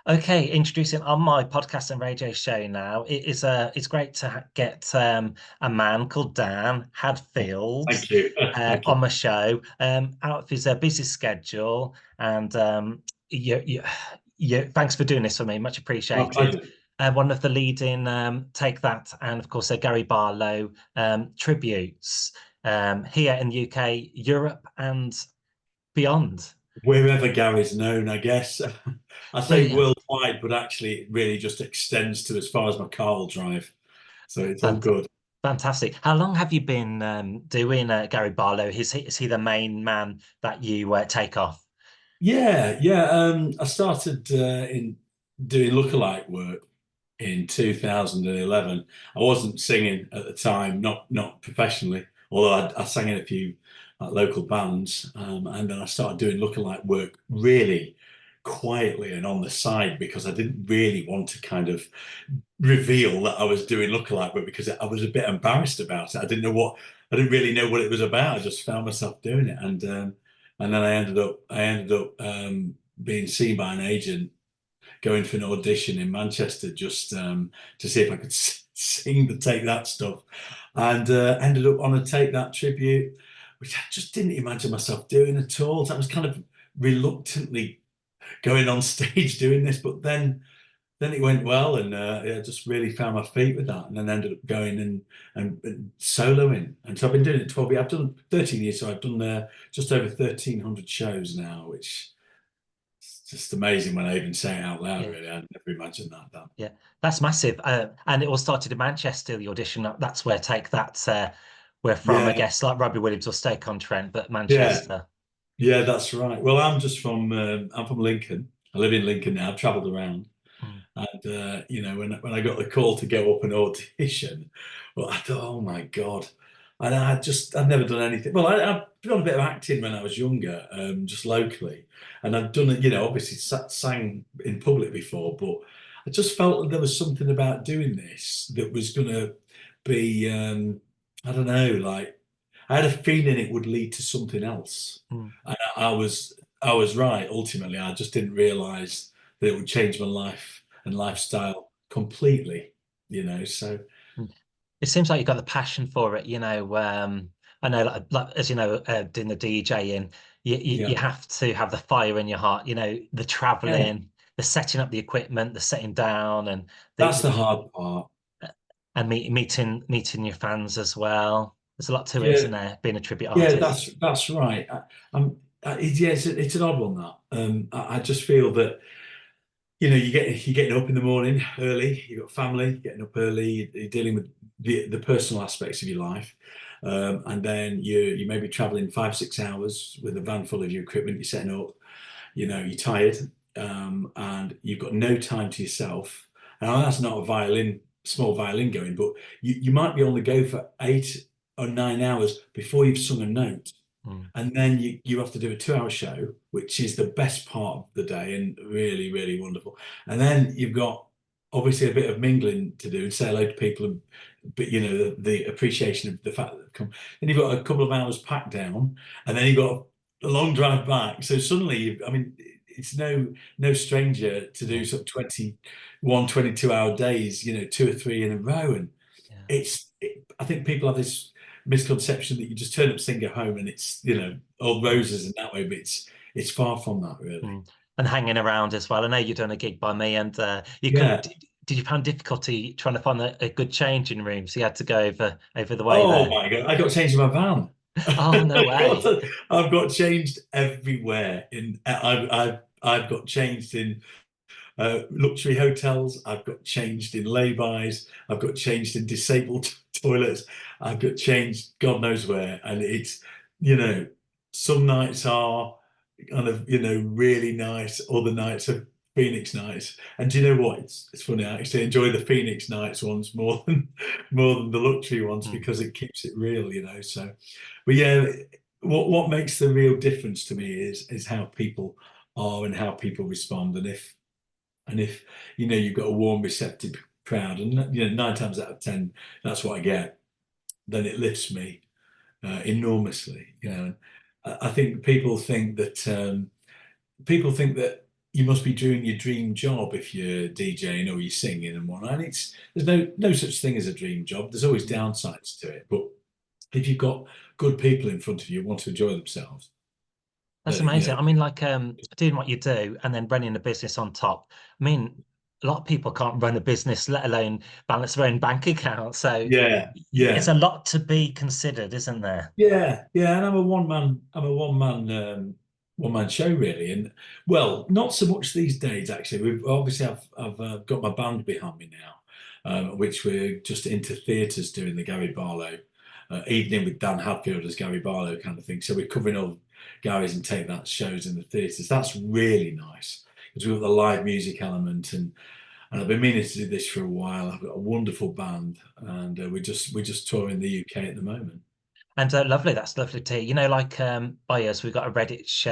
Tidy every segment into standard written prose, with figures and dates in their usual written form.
Okay, introducing on my podcast and radio show now. It's great to get a man called Dan Hadfield Thank you. Thank on you. my show. Out of his busy schedule, and thanks for doing this for me. Much My appreciated. pleasure. One of the leading Take That and of course Gary Barlow tributes here in the UK, Europe, and beyond. Wherever Gary's known, I guess. I So say yeah, worldwide, but actually it really just extends to as far as my car will drive. So it's all fant- good. fantastic. How long have you been doing Gary Barlow? Is he the main man that you take off? Yeah, yeah. I started in doing lookalike work in 2011. I wasn't singing at the time, not professionally, although I sang in a few local bands, and then I started doing lookalike work really quietly and on the side because I didn't really want to kind of reveal that I was doing lookalike work because I was a bit embarrassed about it. I didn't really know what it was about. I just found myself doing it, and then I ended up being seen by an agent going for an audition in Manchester just to see if I could sing the Take That stuff, and ended up on a Take That tribute, which I just didn't imagine myself doing at all. So I was kind of reluctantly going on stage doing this, but then it went well, and yeah, I just really found my feet with that, and then ended up going and soloing. And so I've been doing it 12 years. I've done 13 years, so I've done just over 1,300 shows now, which is just amazing when I even say it out loud. Yeah, Really, I never imagined that. yeah, that's massive. And it all started in Manchester. The audition. That's where Take That we're from. I Yeah, guess like Robbie Williams or Stoke-on-Trent, but yeah, Manchester. yeah. That's right. Well, I'm from Lincoln. I live in Lincoln now. I've travelled around. Mm. And when I got the call to go up and audition, well, I thought, oh my God. And I'd never done anything. Well, I'd done a bit of acting when I was younger, just locally. And I'd done it, obviously sang in public before, but I just felt that there was something about doing this that was going to be, I don't know, like I had a feeling it would lead to something else. Mm. And I was right. Ultimately, I just didn't realize that it would change my life and lifestyle completely, So Mm. It seems like you've got the passion for it. I know, like as you know, doing the DJing, you yeah, have to have the fire in your heart. The yeah, traveling, the setting up the equipment, the setting down, and that's the the hard part. and meeting your fans as well. There's a lot to it, Yeah, isn't there? Being a tribute yeah, artist. that's right. Yeah, it's an odd one that. I just feel that you're getting up in the morning early. You've got family, getting up early. You're dealing with the personal aspects of your life, and then you may be traveling 5 6 hours with a van full of your equipment. You're setting up. You're tired, and you've got no time to yourself. And that's not a small violin going, but you might be on the go for 8 or 9 hours before you've sung a note. Mm. And then you have to do a 2 hour show, which is the best part of the day and really, really wonderful. And then you've got obviously a bit of mingling to do and say hello to people, but the appreciation of the fact that they've come. Then you've got a couple of hours packed down, and then you've got a long drive back. So suddenly, I mean, it's no stranger to do Yeah, sort of 21, 22 hour days, two or three in a row. And yeah. I think people have this misconception that you just turn up, sing, go home, and it's all roses in that way, but it's far from that, really. Mm. And hanging around as well. I know you've done a gig by me, and you couldn't. Yeah. Did you find difficulty trying to find a good changing room? So you had to go over the way Oh there. my God, I got changed in my van. Oh no way! I've got changed everywhere. I've got changed in luxury hotels. I've got changed in lay-bys. I've got changed in disabled toilets. I've got changed God knows where. And it's, you know, some nights are kind of, really nice. Other nights are Phoenix nights. And do you know what? It's funny. I actually enjoy the Phoenix nights ones more than the luxury ones Mm. because it keeps it real. So, but yeah, what makes the real difference to me is how people are and how people respond. And if you've got a warm, receptive crowd, and 9 times out of 10, that's what I get, then it lifts me enormously. I think people think that you must be doing your dream job if you're DJing or you're singing and whatnot. And there's no such thing as a dream job. There's always downsides to it. But if you've got good people in front of you who want to enjoy themselves, That's you amazing. know, I mean, like doing what you do and then running a business on top. I mean, a lot of people can't run a business, let alone balance their own bank account. So yeah, it's yeah. a lot to be considered, isn't there? Yeah, yeah, and one man show really, and well, not so much these days actually. We've obviously I've got my band behind me now, which we're just into theatres doing the Gary Barlow evening with Dan Hadfield as Gary Barlow kind of thing. So we're covering all Gary's and take that shows in the theatres. That's really nice because we've got the live music element and I've been meaning to do this for a while. I've got a wonderful band, and we're just touring the UK at the moment. And lovely, that's lovely to hear. You know, like by us, we've got a Redditch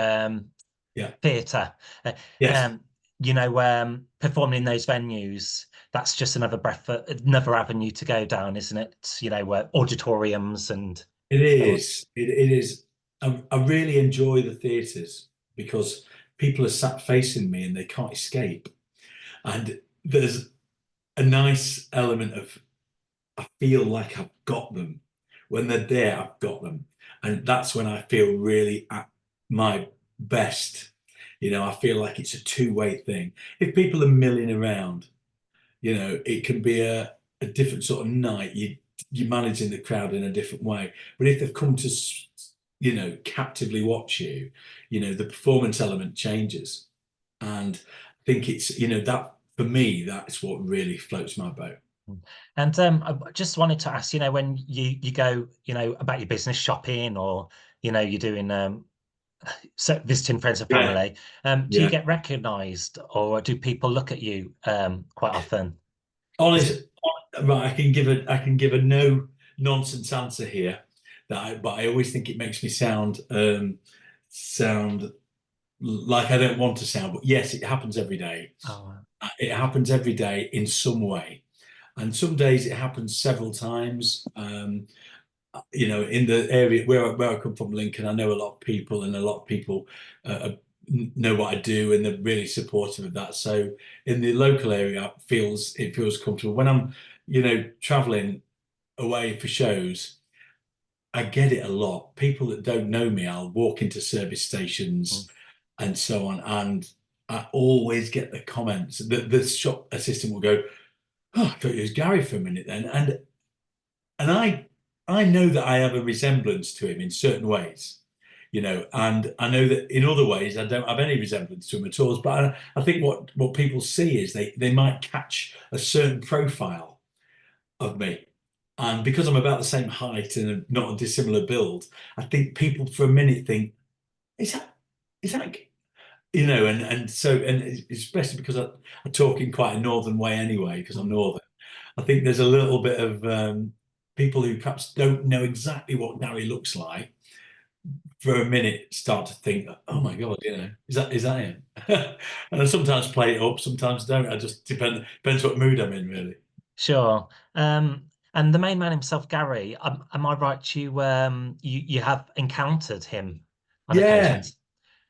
Yeah. theatre. Uh, Yes. um, you know, performing in those venues, that's just another breath, another avenue to go down, isn't it? You know, auditoriums and It so on. is. It is. I really enjoy the theatres because people are sat facing me and they can't escape. And there's a nice element of I feel like I've got them. When they're there, I've got them. And that's when I feel really at my best. I feel like it's a two-way thing. If people are milling around, it can be a different sort of night. You're managing the crowd in a different way. But if they've come to, captively watch you, the performance element changes. And I think it's, that for me, that's what really floats my boat. And I just wanted to ask, you know, when you go, you know, about your business shopping or, you know, you're doing so visiting friends and Yeah, family, do you yeah. get recognized or do people look at you quite often? Is it? Honest, right, I can give a no nonsense answer here but I always think it makes me sound like I don't want to sound, but yes, it happens every day. Oh, It happens every day in some way. And some days it happens several times. In the area where I come from, Lincoln, I know a lot of people, and a lot of people know what I do, and they're really supportive of that. So in the local area, it feels comfortable. When I'm, traveling away for shows, I get it a lot. People that don't know me, I'll walk into service mm, stations and so on, and I always get the comments. The shop assistant will go, "Oh, I thought it was Gary for a minute then," and I know that I have a resemblance to him in certain ways, and I know that in other ways I don't have any resemblance to him at all. But I think what people see is they might catch a certain profile of me. And because I'm about the same height and not a dissimilar build, I think people for a minute think, is that and so and especially because I talk in quite a northern way anyway, because I'm mm. northern. I think there's a little bit of people who perhaps don't know exactly what Gary looks like for a minute start to think, oh my God, is that him? And I sometimes play it up, sometimes don't. I just depends what mood I'm in, really. Sure. And the main man himself, Gary, am I right? You have encountered him on Yeah, occasions?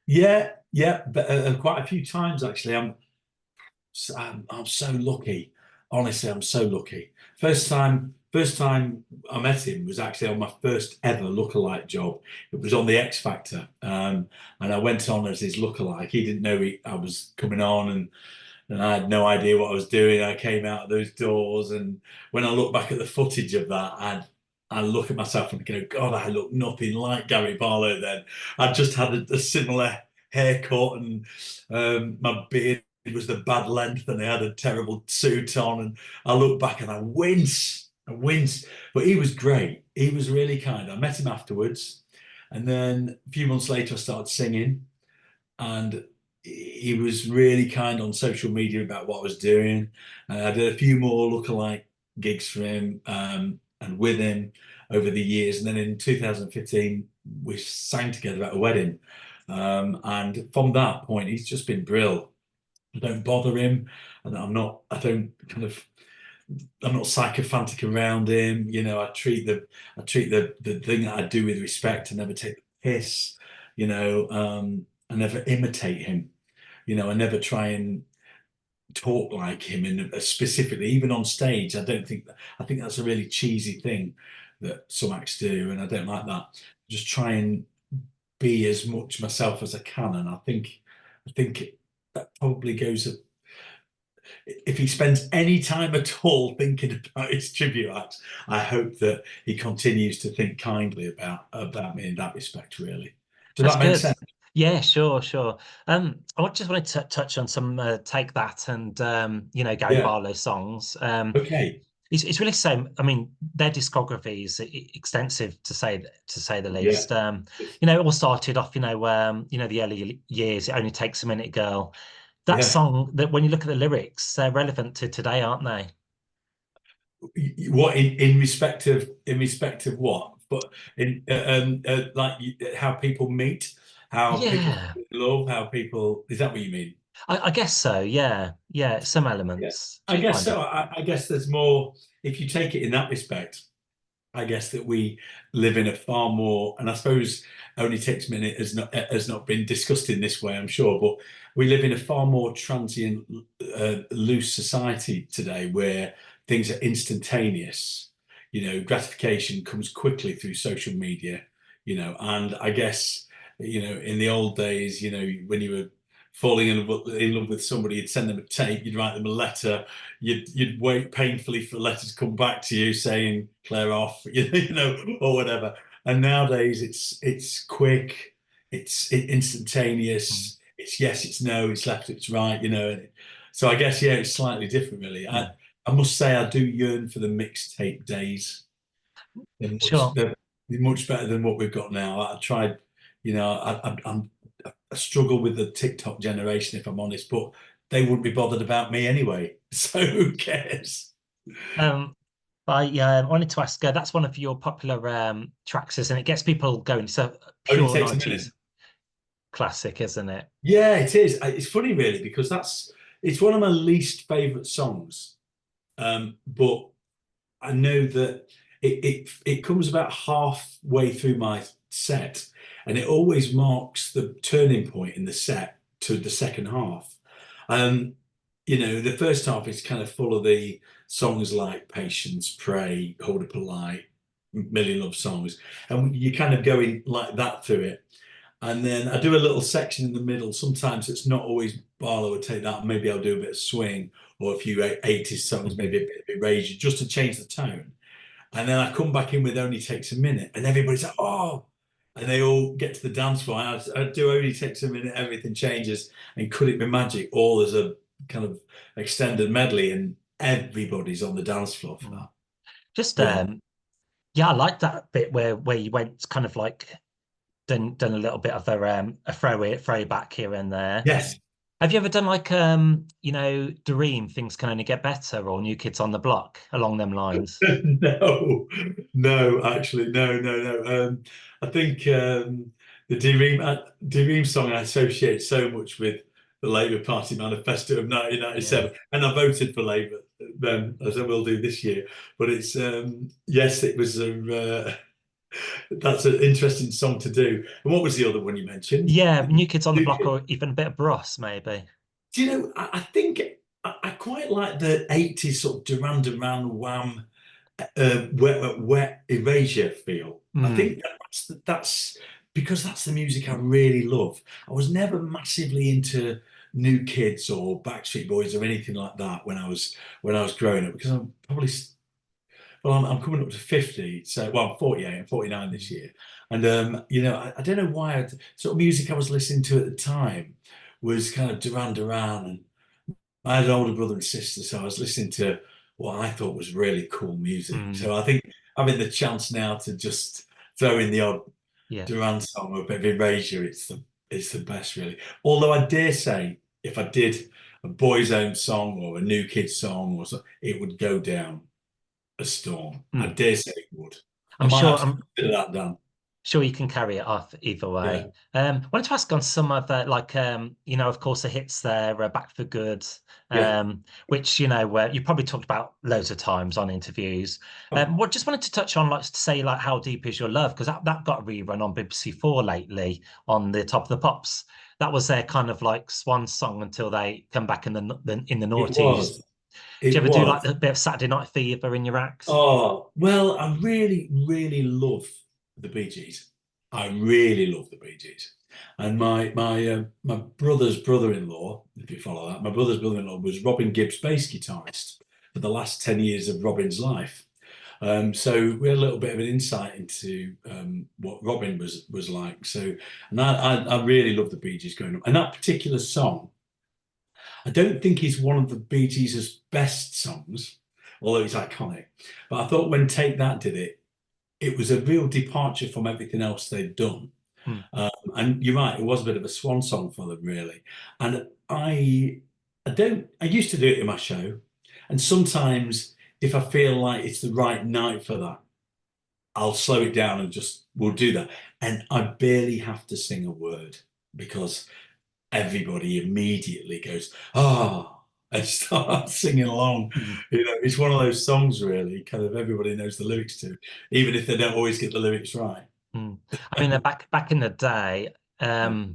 yeah, yeah, but quite a few times actually. I'm so lucky. Honestly, I'm so lucky. First time I met him was actually on my first ever lookalike job. It was on the X Factor, and I went on as his lookalike. He didn't know I was coming on, and I had no idea what I was doing. I came out of those doors, and when I look back at the footage of that, I look at myself and go, God, I look nothing like Gary Barlow then. I just had a similar haircut, and my beard was the bad length, and I had a terrible suit on. And I look back and I wince. I wince. But he was great. He was really kind. I met him afterwards. And then a few months later, I started singing. And he was really kind on social media about what I was doing. And I did a few more lookalike gigs for him and with him over the years. And then in 2015, we sang together at a wedding. And from that point, he's just been brilliant. I don't bother him, and I'm not sycophantic around him. I treat the thing that I do with respect. I never take the piss. I never imitate him. I never try and talk like him, and specifically even on stage. I think that's a really cheesy thing that some acts do, and I don't like that. Just try and be as much myself as I can, and I think that probably goes. If he spends any time at all thinking about his tribute acts, I hope that he continues to think kindly about me in that respect. Really, does That's that make good. sense? Yeah, sure, sure. Just wanted to touch on some Take That and Gary Yeah. Barlow songs. Okay. It's really the same. I mean, their discography is extensive to say the Yeah. least. It all started off, the early years. It only takes a minute, girl. That Yeah. song, that when you look at the lyrics, they're relevant to today, aren't they? What in respect of what? But in like how people meet, how people Yeah, love, how people, is that what you mean? I guess so. Yeah, yeah, some Yeah, elements. Do I you guess find so. it? I guess there's more if you take it in that respect. I guess that we live in a far more, and I suppose Only Takes a Minute has not been discussed in this way, I'm sure, but we live in a far more transient, loose society today where things are instantaneous. Gratification comes quickly through social media. And I guess, in the old days, when you were falling in love with somebody, you'd send them a tape, you'd write them a letter, you'd wait painfully for the letter to come back to you saying clear off, or whatever. And nowadays it's quick, it's Mm, instantaneous, it's yes, it's no, it's left, it's right. So I guess yeah, it's slightly different really. mm. I must say I do yearn for the mixtape days. Sure. They're much better than what we've got now. I tried, I struggle with the TikTok generation, if I'm honest, but they wouldn't be bothered about me anyway. So who cares? Um, I wanted to ask, that's one of your popular tracks, isn't it? It gets people going. It's a Only pure takes a minute. 90s classic, isn't it? Yeah, it is. It's funny, really, because it's one of my least favorite songs. But I know that it comes about halfway through my set, and it always marks the turning point in the set to the second half. Um, the first half is kind of full of the songs like Patience, Pray, Hold Up a Light, Million Love Songs, and you kind of going like that through it. And then I do a little section in the middle. Sometimes it's not always Barlow would take that. Maybe I'll do a bit of swing or a few 80s songs, maybe a bit of rage, just to change the tone. And then I come back in with Only Takes a Minute, and everybody's like, oh, and they all get to the dance floor. I do Only Takes a Minute, everything changes, and Could It Be Magic, all as a kind of extended medley, and everybody's on the dance floor for Mm. that. Just Yeah. yeah, I like that bit where you went kind of like done a little bit of a throwback here and there. Yes. Have you ever done like Dream, Things Can Only Get Better, or New Kids on the Block along them lines? No, no, actually, no, no, no. I think the Dream song I associate so much with the Labour Party manifesto of Yeah. 1997, and I voted for Labour then, as I will do this year. But it's yes, it was that's an interesting song to do. And what was the other one you mentioned? Yeah, New Kids on the Block, or even a bit of Bros, maybe. Do you know? I think I quite like the 80s sort of Duran Duran Wham wet erasure feel. I Mm, think that's because that's the music I really love. I was never massively into New Kids or Backstreet Boys or anything like that when I was growing up because I'm probably well I'm coming up to 50, so well I'm 48, I'm 49 this year, and I don't know why sort of music I was listening to at the time was kind of Duran Duran, and I had an older brother and sister, so I was listening to what I thought was really cool music. mm, So I think having the chance now to just throw in the odd yeah. Duran song or a bit of Erasure, it's the best really. Although I dare say, if I did a Boy's Own song or a New Kid song or so, it would go down a storm. I Mm. dare say it would. I I'm might sure. have to consider that, Dan. Sure you can carry it off either Yeah, way. Wanted to ask on some of the like of course the hits there, Back for Good, yeah. which you probably talked about loads of times on interviews. What just wanted to touch on, like to say like How Deep Is Your Love, because that got a rerun on BBC Four lately on the Top of the Pops. that was their kind of like swan song until they come back in the It noughties. was. Do you It ever do like was. a bit of Saturday Night Fever in your act? Oh, well, I really, really love the Bee Gees. I really love the Bee Gees. And my brother's brother-in-law, if you follow that, my brother's brother-in-law was Robin Gibb's bass guitarist for the last 10 years of Robin's life. So we had a little bit of an insight into what Robin was like. So, and I really love the Bee Gees going up. And that particular song, I don't think is one of the Bee Gees' best songs, although it's iconic. But I thought when Take That did it, it was a real departure from everything else they'd done. Hmm. And you're right, it was a bit of a swan song for them, really. And I used to do it in my show. And sometimes if I feel like it's the right night for that, I'll slow it down and we'll do that. And I barely have to sing a word because everybody immediately goes, oh, and starts singing along. Mm. It's one of those songs really, kind of everybody knows the lyrics to, even if they don't always get the lyrics right. Mm. I mean, back in the day, I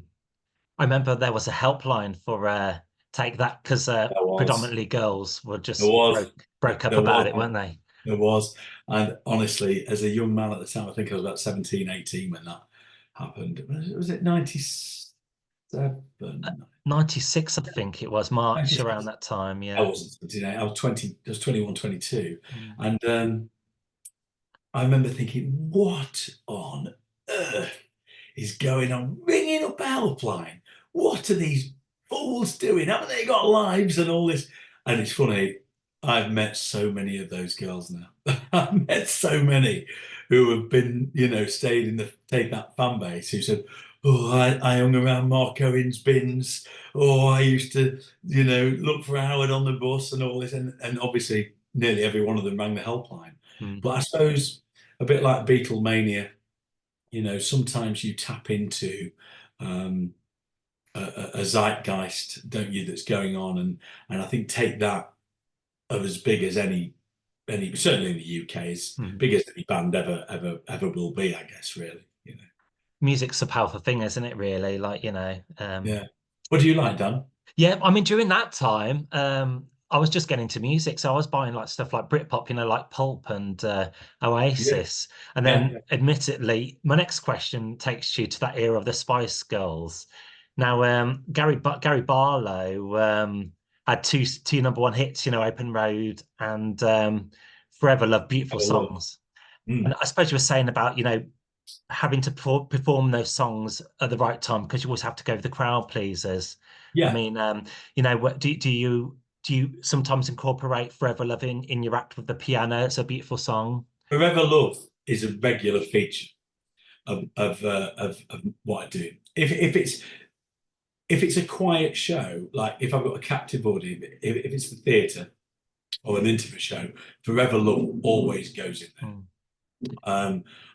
remember there was a helpline for Take That because There was, predominantly girls were there just was, broke up there about was, it, weren't they? there was. And honestly, as a young man at the time, I think I was about 17, 18 when that happened. Was it 97? 96, I think it was March around 96? that time. I Yeah. wasn't 17, I was 20, I was 21, 22. Mm. And I remember thinking, what on earth is going on? Ringing up a helpline. What are these fools doing? Haven't they got lives and all this? And it's funny, I've met so many of those girls now. I've met so many who have been, stayed in the Take That fan base who said, oh, I hung around Mark Owen's bins. Oh, I used to, look for Howard on the bus and all this. And obviously, nearly every one of them rang the helpline. Mm. But I suppose a bit like Beatlemania, sometimes you tap into a zeitgeist, don't you, that's going on, and I think Take That are as big as any certainly in the UK as big as any band ever will be, I guess, really. Music's a powerful thing, isn't it? Really, like Yeah. What do you like, Dan? Yeah, I mean, during that time, I was just getting into music, so I was buying like stuff like Britpop, like Pulp and Yeah, Oasis. And yeah, then, admittedly, my next question takes you to that era of the Spice Girls. Now, Gary Barlow had two number one hits, Open Road and Forever Love, beautiful have a look. songs. Mm. And I suppose you were saying about, having to perform those songs at the right time because you always have to go with the crowd pleasers. I Yeah, mean, what do you sometimes incorporate Forever Love in your act with the piano? It's a beautiful song. Forever Love is a regular feature of what I do. If it's a quiet show, like if I've got a captive audience, if it's the theatre or an intimate show, Forever Love always goes in there. Mm.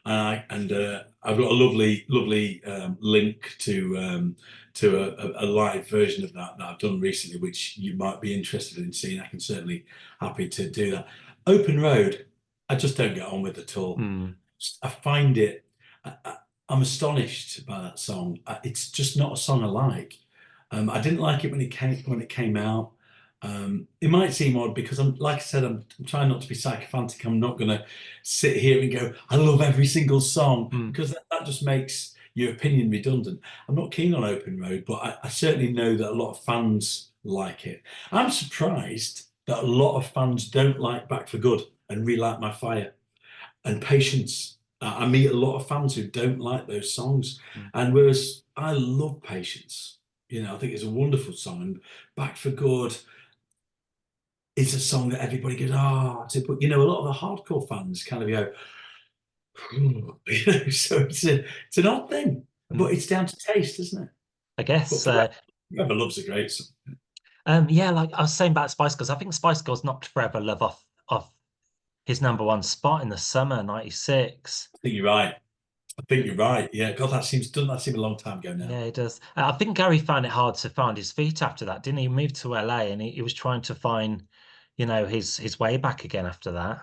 I've got a lovely link to a live version of that I've done recently, which you might be interested in seeing. I can certainly happy to do that. Open Road, I just don't get on with at all. Mm. I find it. I'm astonished by that song. It's just not a song I like. I didn't like it when it came out. It might seem odd because like I said, I'm trying not to be sycophantic. I'm not going to sit here and go, I love every single song because that just makes your opinion redundant. I'm not keen on Open Road, but I certainly know that a lot of fans like it. I'm surprised that a lot of fans don't like Back for Good and Relight My Fire and Patience. I meet a lot of fans who don't like those songs, and whereas I love Patience, I think it's a wonderful song, and Back for Good is a song that everybody goes, but a lot of the hardcore fans kind of go, so it's an odd thing, but it's down to taste, isn't it? I guess. But Forever Love's a great song. Yeah, like I was saying about Spice Girls, I think Spice Girls knocked Forever Love off his number one spot in the summer '96. I think you're right. Yeah, God, that seems a long time ago now. Yeah, it does. I think Gary found it hard to find his feet after that, didn't he? He moved to LA and he was trying to find, his way back again after that.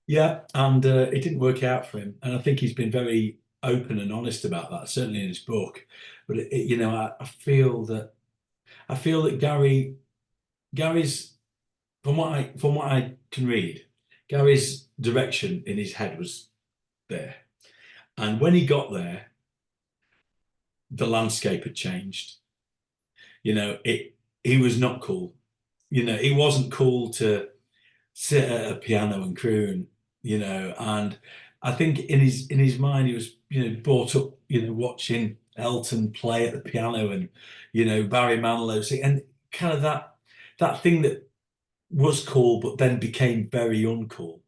Yeah, and it didn't work out for him. And I think he's been very open and honest about that, certainly in his book. but you know, I feel that Gary's from what I can read, Gary's direction in his head was there, and when he got there, the landscape had changed. You know, he was not cool. You know, he wasn't cool to sit at a piano and croon, you know, and I think in his mind he was, you know, brought up, you know, watching Elton play at the piano and, you know, Barry Manilow sing, and kind of that thing that was cool but then became very uncool.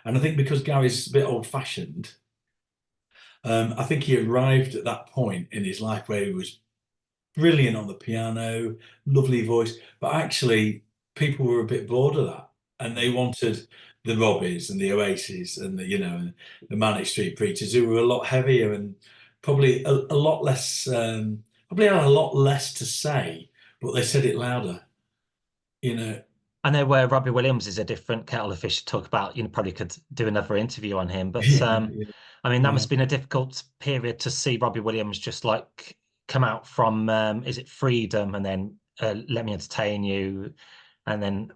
And I think because Gary's a bit old-fashioned, I think he arrived at that point in his life where he was brilliant on the piano, lovely voice, but actually people were a bit bored of that, and they wanted the Robbies and the Oases and the, you know, and the Manic Street Preachers, who were a lot heavier and probably a lot less, probably had a lot less to say, but they said it louder, you know. I know where Robbie Williams is a different kettle of fish to talk about. You know, probably could do another interview on him. But Yeah, yeah, I mean, that yeah. must have been a difficult period to see Robbie Williams just like come out from is it Freedom and then Let Me Entertain You, and then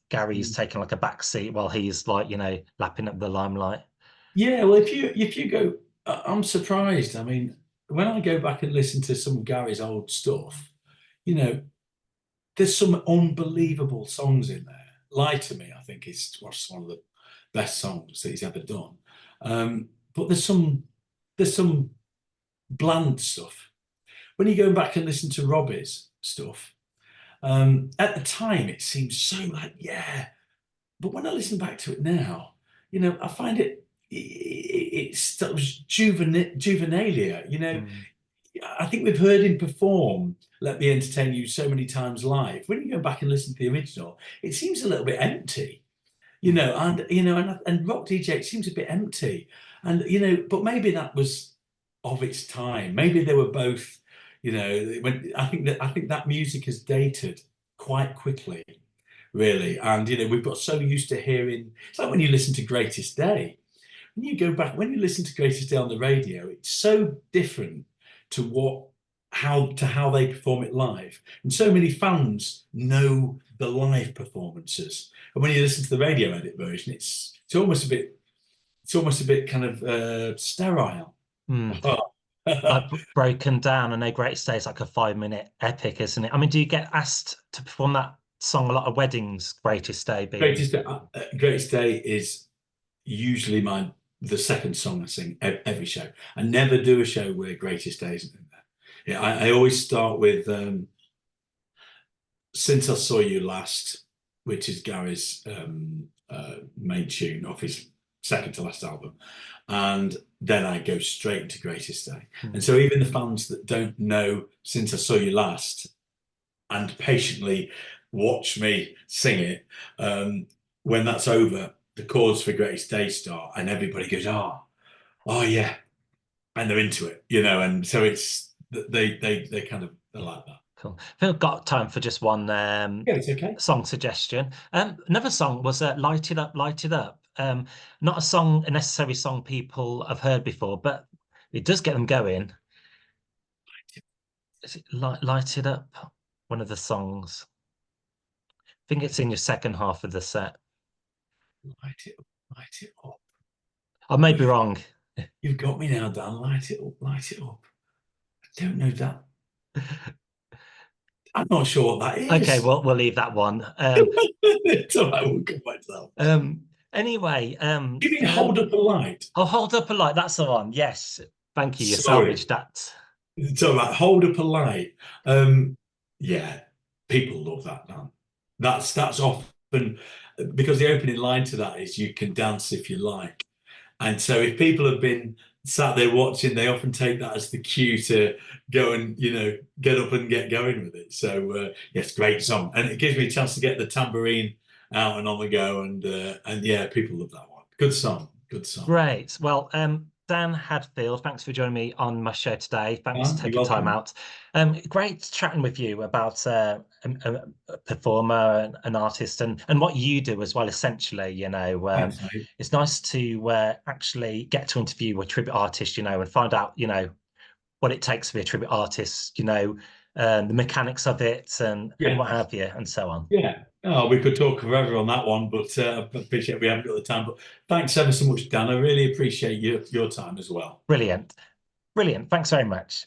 Gary's taking like a back seat while he's like, you know, lapping up the limelight. Yeah, well, if you go, I'm surprised. I mean, when I go back and listen to some of Gary's old stuff, you know, there's some unbelievable songs in there. Lie to Me, I think, is was one of the best songs that he's ever done. But there's some bland stuff. When you go back and listen to Robbie's stuff, at the time it seems so like, yeah. But when I listen back to it now, you know, I find it's sort of juvenalia. You know, Mm. I think we've heard him perform "Let Me Entertain You" so many times live. When you go back and listen to the original, it seems a little bit empty. You know, and you know, and Rock DJ, it seems a bit empty. And you know, but maybe that was of its time. Maybe they were both. You know, when I think that music has dated quite quickly, really. And you know, we've got so used to hearing. It's like when you listen to Greatest Day. When you go back, when you listen to Greatest Day on the radio, it's so different to how they perform it live. And so many fans know the live performances. And when you listen to the radio edit version, it's almost a bit kind of sterile. Mm. Like Broken Down, and No Greatest Day is like a 5 minute epic, isn't it? I mean, do you get asked to perform that song a lot of weddings, Greatest Day being? Greatest Day is usually the second song I sing every show. I never do a show where Greatest Day isn't in there. Yeah, I always start with Since I Saw You Last, which is Gary's main tune off his second to last album, and then I go straight into Greatest Day. Mm. And so even the fans that don't know Since I Saw You Last and patiently watch me sing it, when that's over, the chords for Greatest Day start, and everybody goes, oh yeah, and they're into it, you know. And so it's they kind of they're like that. Cool. I think I've got time for just one Yeah, it's okay. song suggestion. Another song was Light It Up, Light It Up. Not a necessary song people have heard before, but it does get them going. Is it Light It Up? One of the songs. I think it's in your second half of the set. Light it up. I may be wrong. You've got me now, Dan. Light it up, light it up. I don't know that. I'm not sure what that is. Okay, well, we'll leave that one. It's all right, we'll come back to that. Anyway, You mean Hold Up a Light? I'll Hold Up a Light. That's the one. Yes. Thank you. You Sorry. salvaged that. It's all right. Hold Up a Light. Yeah, people love that, Dan. That's often because the opening line to that is "You can dance if you like." And so if people have been sat there watching, they often take that as the cue to go and, you know, get up and get going with it. So yes, great song. And it gives me a chance to get the tambourine out and on the go. And yeah, people love that one. Good song. Good song. Great. Well, Dan Hadfield, thanks for joining me on my show today. Thanks for taking time out. Great chatting with you about a performer, an artist, and what you do as well, essentially. You know, Thanks, it's nice to actually get to interview a tribute artist, you know, and find out, you know, what it takes to be a tribute artist, the mechanics of it and what have you, and so on. Yeah. Oh, we could talk forever on that one, but I appreciate we haven't got the time. But thanks ever so much, Dan. I really appreciate your time as well. Brilliant. Brilliant. Thanks very much.